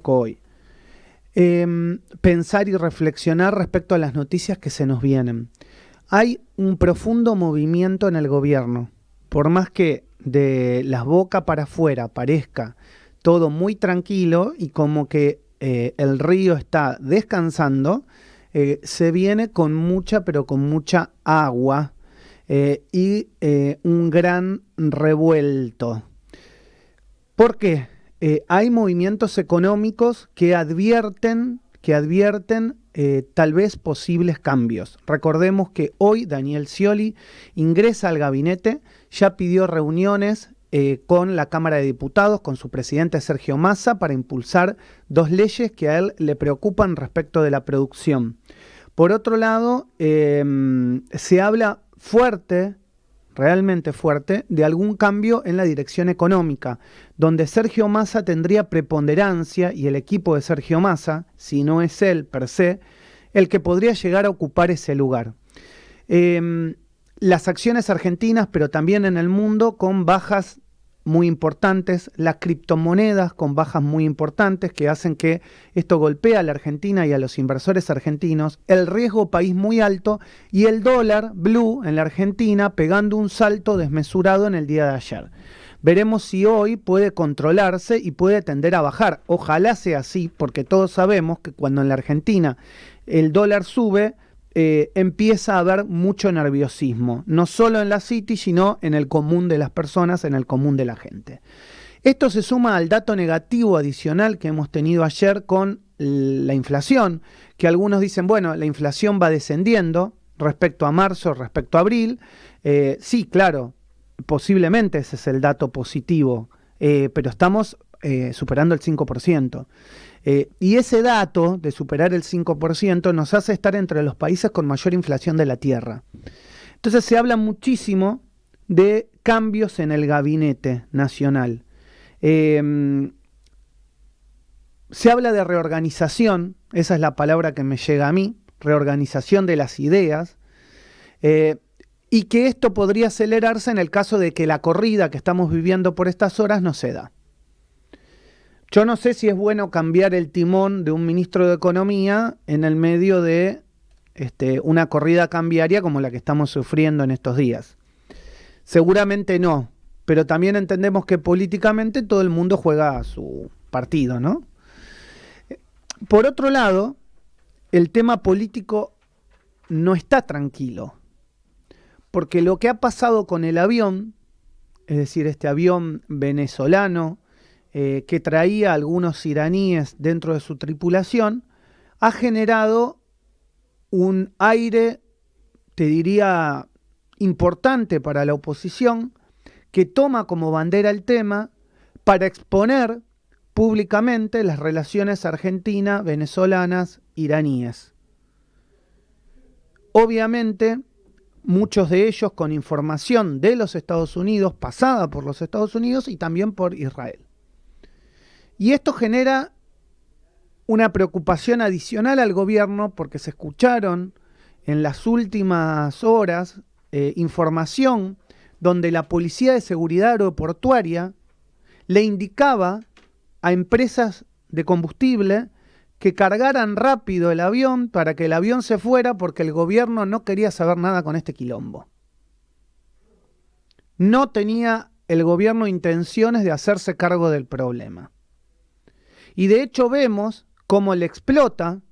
tocó hoy. Pensar y reflexionar respecto a las noticias que se nos vienen. Hay un profundo movimiento en el gobierno. Por más que de la boca para afuera parezca todo muy tranquilo y como que el río está descansando, se viene con mucha, pero con mucha agua y un gran revuelto. ¿Por qué? Hay movimientos económicos que advierten tal vez posibles cambios. Recordemos que hoy Daniel Scioli ingresa al gabinete, ya pidió reuniones con la Cámara de Diputados, con su presidente Sergio Massa, para impulsar 2 leyes que a él le preocupan respecto de la producción. Por otro lado, se habla fuerte, realmente fuerte, de algún cambio en la dirección económica, donde Sergio Massa tendría preponderancia y el equipo de Sergio Massa, si no es él per se, el que podría llegar a ocupar ese lugar. Las acciones argentinas, pero también en el mundo, con bajas muy importantes, las criptomonedas con bajas muy importantes que hacen que esto golpee a la Argentina y a los inversores argentinos, el riesgo país muy alto y el dólar blue en la Argentina pegando un salto desmesurado en el día de ayer. Veremos si hoy puede controlarse y puede tender a bajar. Ojalá sea así, porque todos sabemos que cuando en la Argentina el dólar sube, empieza a haber mucho nerviosismo, no solo en la City, sino en el común de las personas, en el común de la gente. Esto se suma al dato negativo adicional que hemos tenido ayer con la inflación, que algunos dicen, bueno, la inflación va descendiendo respecto a marzo, respecto a abril. Sí, claro, posiblemente ese es el dato positivo, pero estamos superando el 5%. Y ese dato de superar el 5% nos hace estar entre los países con mayor inflación de la Tierra. Entonces se habla muchísimo de cambios en el gabinete nacional. Se habla de reorganización, esa es la palabra que me llega a mí, reorganización de las ideas, y que esto podría acelerarse en el caso de que la corrida que estamos viviendo por estas horas no se da. Yo no sé si es bueno cambiar el timón de un ministro de Economía en el medio de una corrida cambiaria como la que estamos sufriendo en estos días. Seguramente no, pero también entendemos que políticamente todo el mundo juega a su partido, ¿no? Por otro lado, el tema político no está tranquilo, porque lo que ha pasado con el avión, es decir, este avión venezolano, que traía a algunos iraníes dentro de su tripulación, ha generado un aire, te diría, importante para la oposición, que toma como bandera el tema para exponer públicamente las relaciones argentinas, venezolanas, iraníes. Obviamente, muchos de ellos con información de los Estados Unidos, pasada por los Estados Unidos y también por Israel. Y esto genera una preocupación adicional al gobierno porque se escucharon en las últimas horas información donde la Policía de Seguridad Aeroportuaria le indicaba a empresas de combustible que cargaran rápido el avión para que el avión se fuera porque el gobierno no quería saber nada con este quilombo. No tenía el gobierno intenciones de hacerse cargo del problema. Y de hecho vemos cómo le explota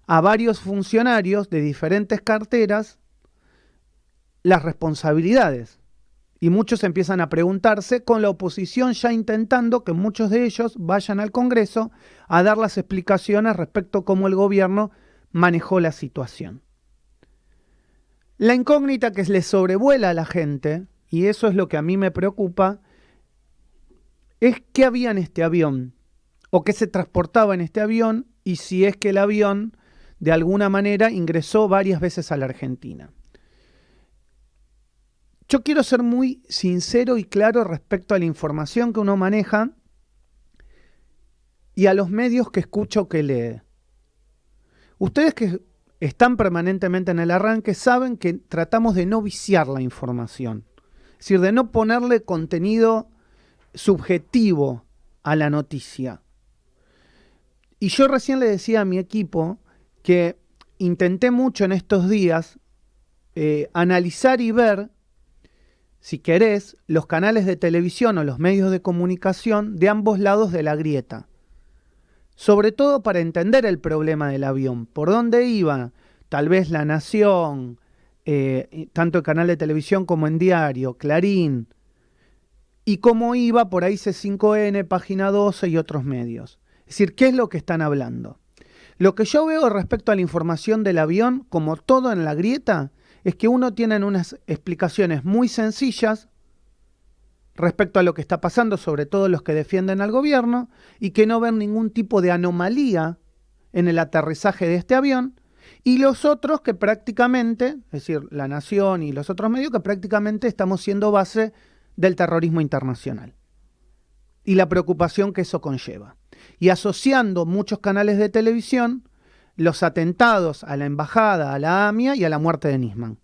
a varios funcionarios de diferentes carteras las responsabilidades. Y muchos empiezan a preguntarse, con la oposición ya intentando que muchos de ellos vayan al Congreso a dar las explicaciones respecto a cómo el gobierno manejó la situación. La incógnita que le sobrevuela a la gente, y eso es lo que a mí me preocupa, es qué había en este avión, o qué se transportaba en este avión, y si es que el avión de alguna manera ingresó varias veces a la Argentina. Yo quiero ser muy sincero y claro respecto a la información que uno maneja y a los medios que escucha o que lee. Ustedes que están permanentemente en el arranque saben que tratamos de no viciar la información, es decir, de no ponerle contenido subjetivo a la noticia. Y yo recién le decía a mi equipo que intenté mucho en estos días analizar y ver, si querés, los canales de televisión o los medios de comunicación de ambos lados de la grieta. Sobre todo para entender el problema del avión, por dónde iba, tal vez La Nación, tanto en canal de televisión como en diario, Clarín, y cómo iba por ahí C5N, Página 12 y otros medios. Es decir, ¿qué es lo que están hablando? Lo que yo veo respecto a la información del avión, como todo en la grieta, es que uno tiene unas explicaciones muy sencillas respecto a lo que está pasando, sobre todo los que defienden al gobierno, y que no ven ningún tipo de anomalía en el aterrizaje de este avión, y los otros que prácticamente, es decir, La Nación y los otros medios, que prácticamente estamos siendo base del terrorismo internacional y la preocupación que eso conlleva. Y asociando muchos canales de televisión los atentados a la embajada, a la AMIA y a la muerte de Nisman.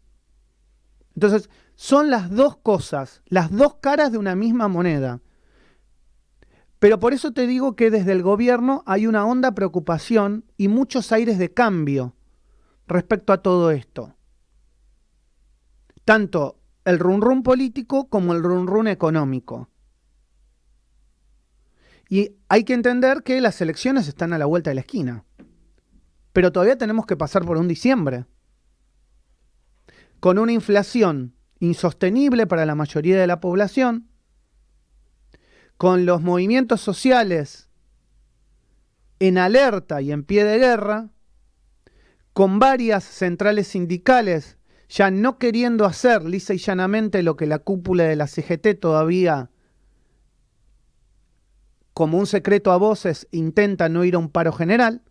Entonces, son las dos cosas, las dos caras de una misma moneda. Pero por eso te digo que desde el gobierno hay una honda preocupación y muchos aires de cambio respecto a todo esto. Tanto el run run político como el run run económico. Y hay que entender que las elecciones están a la vuelta de la esquina. Pero todavía tenemos que pasar por un diciembre. Con una inflación insostenible para la mayoría de la población, con los movimientos sociales en alerta y en pie de guerra, con varias centrales sindicales ya no queriendo hacer lisa y llanamente lo que la cúpula de la CGT todavía, como un secreto a voces, intenta no ir a un paro general,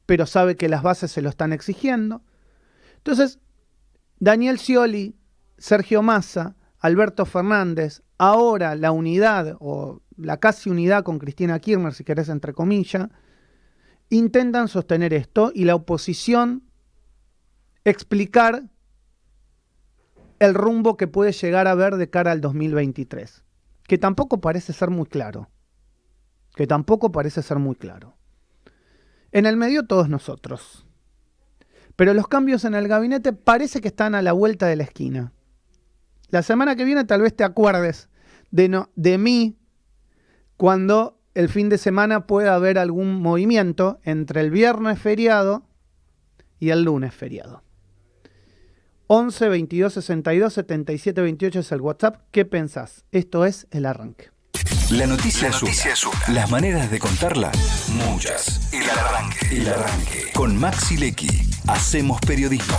pero sabe que las bases se lo están exigiendo. Entonces, Daniel Scioli, Sergio Massa, Alberto Fernández, ahora la unidad o la casi unidad con Cristina Kirchner, si querés entre comillas, intentan sostener esto y la oposición explicar el rumbo que puede llegar a ver de cara al 2023, que tampoco parece ser muy claro. En el medio todos nosotros. Pero los cambios en el gabinete parece que están a la vuelta de la esquina. La semana que viene tal vez te acuerdes de mí cuando el fin de semana pueda haber algún movimiento entre el viernes feriado y el lunes feriado. 11 22 62 77 28 es el WhatsApp. ¿Qué pensás? Esto es El Arranque. La noticia es una. Las maneras de contarla, muchas. El Arranque. Con Maxi Lecky. Hacemos periodismo.